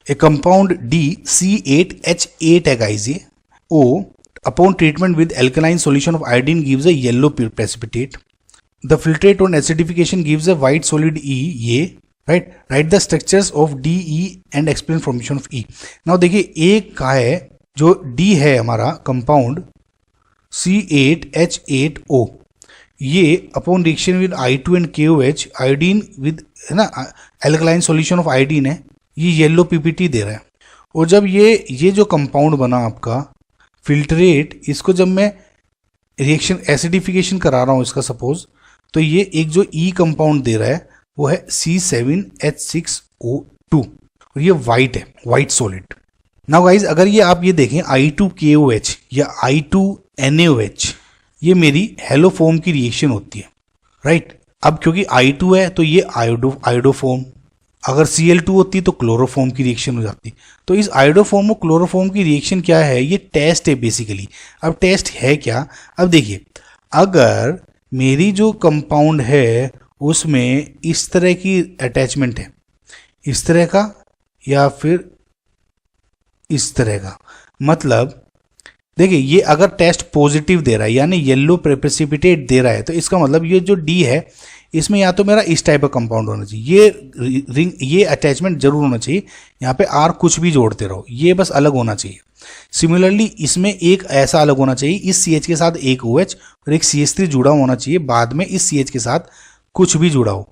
ए compound D C8H8 है guys ये O upon treatment with alkaline solution of iodine gives a yellow precipitate. The filtrate on acidification gives a white solid E. ये right the structures of DE and explain formation of E. Now देखिए एक का है जो D है हमारा compound C8H8O, ये upon reaction with I2 and KOH iodine with है ना एल्कलाइन सॉल्यूशन ऑफ आयोडीन है, ये येलो PPT दे रहा है. और जब ये जो कंपाउंड बना आपका फिल्ट्रेट, इसको जब मैं रिएक्शन एसिडिफिकेशन करा रहा हूँ इसका सपोज, तो ये एक जो E कंपाउंड दे रहा है वो है C7H6O2 और ये वाइट है, वाइट सॉलिड. नाउ गाइज अगर ये आप ये देखें I2KOH या I2NaOH, ये मेरी हेलोफोम की रिएक्शन होती है राइट. अब क्योंकि I2 है तो ये आयोडोफोम, अगर Cl2 होती तो क्लोरोफोम की रिएक्शन हो जाती. तो इस आयोडोफोम और क्लोरोफोम की रिएक्शन क्या है, ये टेस्ट है बेसिकली. अब टेस्ट है क्या, अब देखिए अगर मेरी जो कंपाउंड है उसमें इस तरह की अटैचमेंट है, इस तरह का या फिर इस तरह का, मतलब देखिए ये अगर टेस्ट पॉजिटिव दे रहा है यानी येलो प्रेसिपिटेट दे रहा है, तो इसका मतलब ये जो D है इसमें या तो मेरा इस टाइप का कंपाउंड होना चाहिए, ये रिंग ये अटैचमेंट जरूर होना चाहिए, यहाँ पे R कुछ भी जोड़ते रहो, ये बस अलग होना चाहिए. सिमिलरली इसमें एक ऐसा अलग होना चाहिए, इस CH के साथ एक OH और एक CH3 जुड़ा होना चाहिए, बाद में इस CH के साथ कुछ भी जुड़ा हो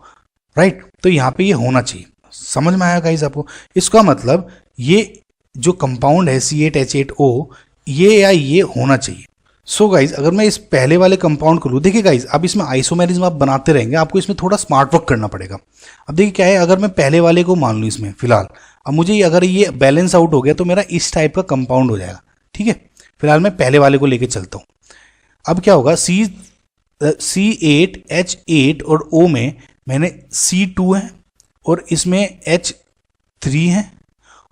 राइट. तो यहाँ पे ये होना चाहिए. समझ में आया गाइस आपको? इसका मतलब ये जो कंपाउंड है C8H8O ये या ये होना चाहिए. सो गाइज अगर मैं इस पहले वाले कंपाउंड को लूँ, देखिए गाइज अब इसमें आइसोमेरिज्म आप बनाते रहेंगे, आपको इसमें थोड़ा स्मार्ट वर्क करना पड़ेगा. अब देखिए क्या है, अगर मैं पहले वाले को मान लूँ इसमें फिलहाल, अब मुझे अगर ये बैलेंस आउट हो गया तो मेरा इस टाइप का कंपाउंड हो जाएगा. ठीक है, फिलहाल मैं पहले वाले को लेके चलता हूँ. अब क्या होगा, C8H8 और O में मैंने C2 है और इसमें H3 है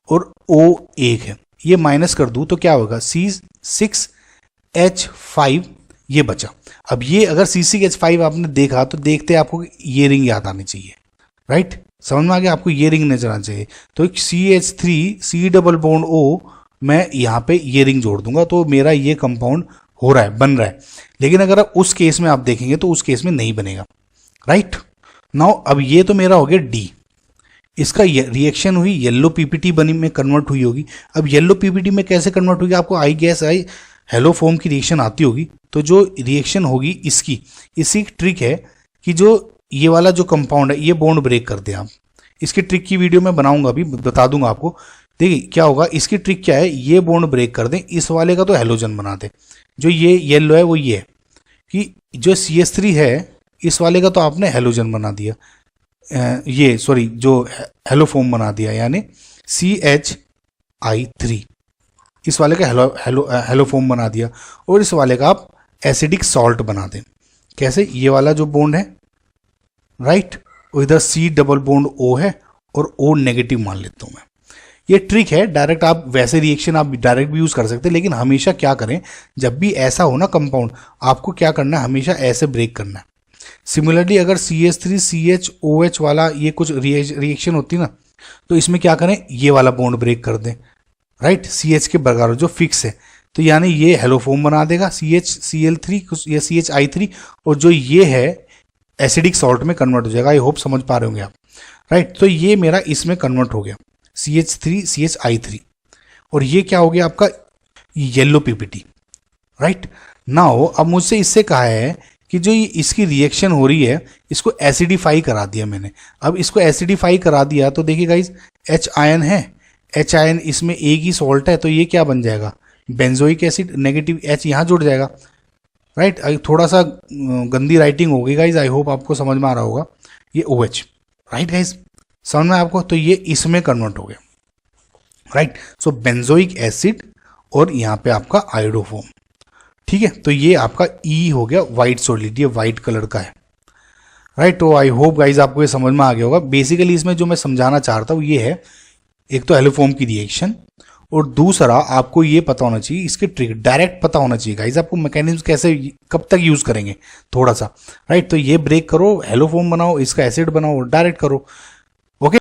और O 1 है, ये माइनस कर दूं तो क्या होगा C6H5 ये बचा. अब ये अगर C6H5 आपने देखा तो देखते आपको ये रिंग याद आनी चाहिए राइट. समझ में आ गया आपको, ये रिंग नजर आना चाहिए. तो CH3 C double bond O मैं यहाँ पे ये रिंग जोड़ दूंगा तो मेरा ये कंपाउंड हो रहा है, बन रहा है. लेकिन अगर उस केस में आप देखेंगे तो उस केस में नहीं बनेगा राइट. नाउ अब ये तो मेरा हो गया D, इसका रिएक्शन हुई येलो PPT बनी में कन्वर्ट हुई होगी. अब येलो PPT में कैसे कन्वर्ट होगी, आपको आई गैस आई हेलोफोम की रिएक्शन आती होगी. तो जो रिएक्शन होगी इसी ट्रिक है कि जो ये वाला जो कंपाउंड है ये बॉन्ड ब्रेक कर दे. आप इसकी ट्रिक की वीडियो मैं बनाऊंगा, अभी बता दूंगा आपको. देखिए क्या होगा, इसकी ट्रिक क्या है, ये बॉन्ड ब्रेक कर दें, इस वाले का तो हेलोजन बना दे. जो ये येलो है वो ये है कि जो CH3 है इस वाले का तो आपने हेलोजन बना दिया, ये सॉरी जो हेलोफोम बना दिया यानी CHI3, इस वाले का हेलोफोम बना दिया. और इस वाले का आप एसिडिक सॉल्ट बना दें. कैसे, ये वाला जो बॉन्ड है राइट, और इधर C डबल बॉन्ड O है और O नेगेटिव मान लेता हूं मैं. ये ट्रिक है, डायरेक्ट आप वैसे रिएक्शन आप डायरेक्ट भी यूज कर सकते हैं, लेकिन हमेशा क्या करें, जब भी ऐसा हो ना कंपाउंड, आपको क्या करना है, हमेशा ऐसे ब्रेक करना है. सिमिलरली अगर CH3 CHOH वाला ये कुछ रिएक्शन होती ना, तो इसमें क्या करें, ये वाला बॉन्ड ब्रेक कर दें राइट, CH के बराबर जो फिक्स है. तो यानी ये हेलोफोम बना देगा CHCl3 या CHI3, और जो ये है एसिडिक सॉल्ट में कन्वर्ट हो जाएगा. आई होप समझ पा रहे होंगे आप राइट. तो ये मेरा इसमें कन्वर्ट हो गया CH3 CHI3, और ये क्या हो गया आपका येलो PPT राइट. नाउ अब मुझसे इससे कहा है कि जो ये इसकी रिएक्शन हो रही है इसको एसिडिफाई करा दिया मैंने. अब इसको एसिडिफाई करा दिया तो देखिए गाइज H आयन है, H आयन इसमें एक ही सॉल्ट है, तो ये क्या बन जाएगा, बेंजोइक एसिड, नेगेटिव H यहाँ जुड़ जाएगा राइट. थोड़ा सा गंदी राइटिंग होगी गाइज, आई होप आपको समझ में आ रहा होगा. ये OH राइट गाइज, समझ में आपको, तो ये इसमें कन्वर्ट हो गया राइट. सो बेंजोइक एसिड और यहाँ पे आपका आयोडोफोम. ठीक है, तो ये आपका E हो गया व्हाइट सॉलिड, ये व्हाइट कलर का है राइट. तो आई होप गाइज आपको ये समझ में आ गया होगा. बेसिकली इसमें जो मैं समझाना चाहता हूँ ये है, एक तो हेलोफोम की रिएक्शन, और दूसरा आपको ये पता होना चाहिए, इसके ट्रिक डायरेक्ट पता होना चाहिए गाइज आपको, मैकेनिज्म कैसे कब तक यूज करेंगे थोड़ा सा राइट. तो ये ब्रेक करो, हेलोफोम बनाओ, इसका एसिड बनाओ, डायरेक्ट करो.